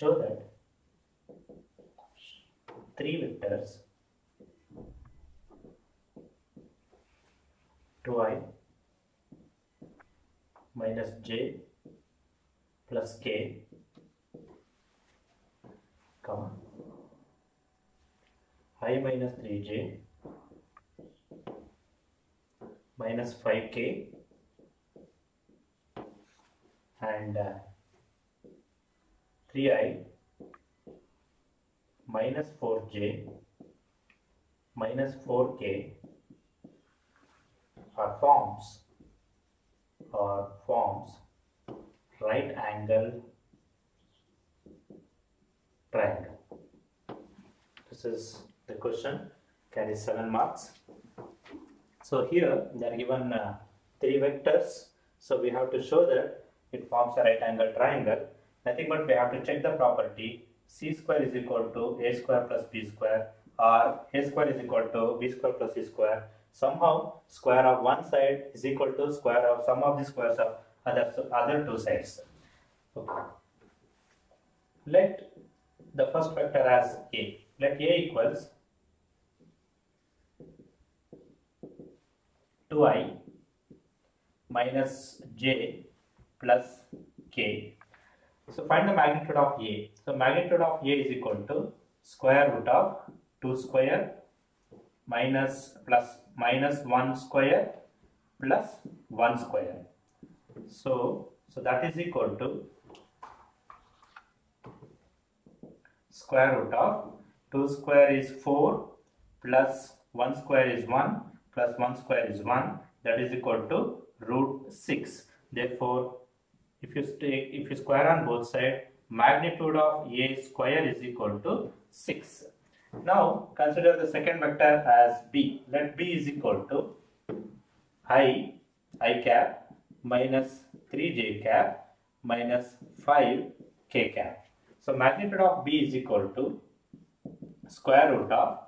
show that three vectors 2i minus j plus k, comma I minus 3j minus 5k and 3i minus 4j minus 4k are forms right angle triangle. This is the question, carries 7 marks. So here they are given 3 vectors, so we have to show that it forms a right angle triangle. Nothing but we have to check the property c square is equal to a square plus b square, or a square is equal to b square plus c square. Somehow square of one side is equal to square of sum of the squares of other two sides. Okay. Let the first vector as a. Let a equals 2i minus j plus k. So find the magnitude of a. So magnitude of a is equal to square root of 2 square minus 1 square plus 1 square. So that is equal to square root of 2 square is 4 plus 1 square is 1 plus 1 square is 1, that is equal to root 6. Therefore, if you square on both sides, magnitude of a square is equal to 6. Now consider the second vector as b. Let b is equal to I cap minus 3j cap minus 5k cap. So magnitude of b is equal to square root of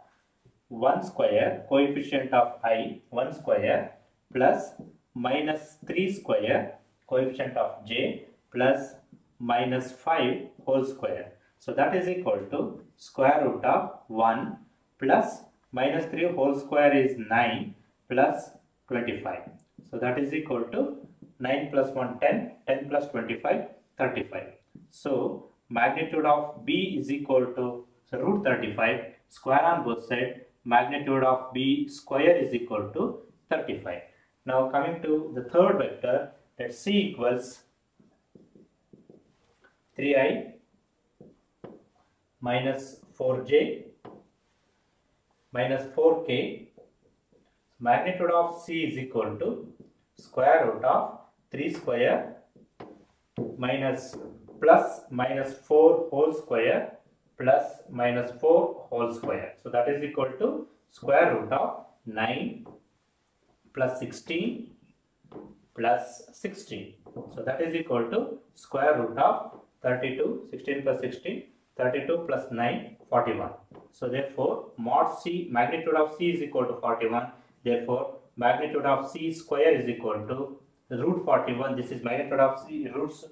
1 square coefficient of I 1 square plus minus 3 square coefficient of j plus minus 5 whole square. So that is equal to square root of 1 plus minus 3 whole square is 9 plus 25. So that is equal to 9 plus 1 10, 10 plus 25 35. So magnitude of b is equal to root 35, square on both sides, magnitude of b square is equal to 35. Now coming to the third vector, let c equals 3i minus 4j minus 4k. Magnitude of c is equal to square root of 3 square minus plus minus 4 whole square plus minus 4 whole square. So that is equal to square root of 9 plus 16 plus 16. So that is equal to square root of 32, 16 plus 16, 32 plus 9, 41. So therefore mod c, magnitude of c is equal to 41. Therefore magnitude of c square is equal to root 41. This is magnitude of c roots.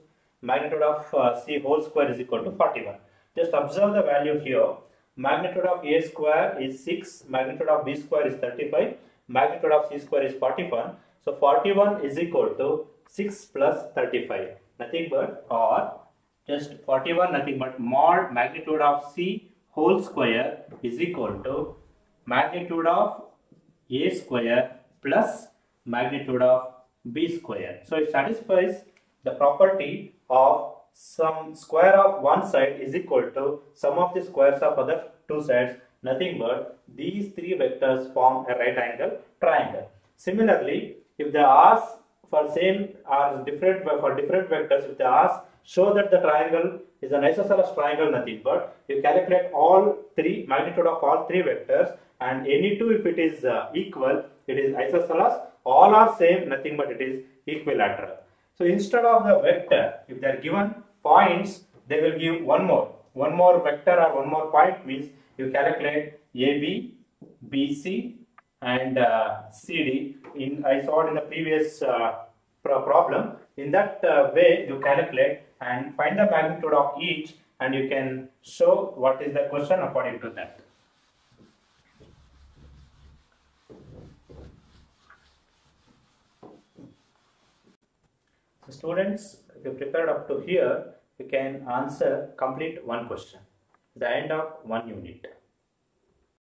Magnitude of c whole square is equal to 41. Just observe the value here. Magnitude of a square is 6. Magnitude of b square is 35. Magnitude of c square is 41. So 41 is equal to 6 plus 35. Nothing but, or just 41 nothing but mod magnitude of c whole square is equal to magnitude of a square plus magnitude of b square. So it satisfies the property of some square of one side is equal to sum of the squares of other two sides. Nothing but these three vectors form a right angle triangle. Similarly, if they ask for same or different for different vectors, if they ask show that the triangle is an isosceles triangle, nothing but you calculate all three magnitude of all three vectors, and any two if it is equal, it is isosceles. All are same, nothing but it is equilateral. So instead of the vector, if they are given points, they will give one more vector or one more point, means you calculate AB, BC and CD. I saw it in the previous problem. In that way you calculate and find the magnitude of each and you can show what is the question according to that. So students, if you prepared up to here, you can answer complete one question. The end of one unit.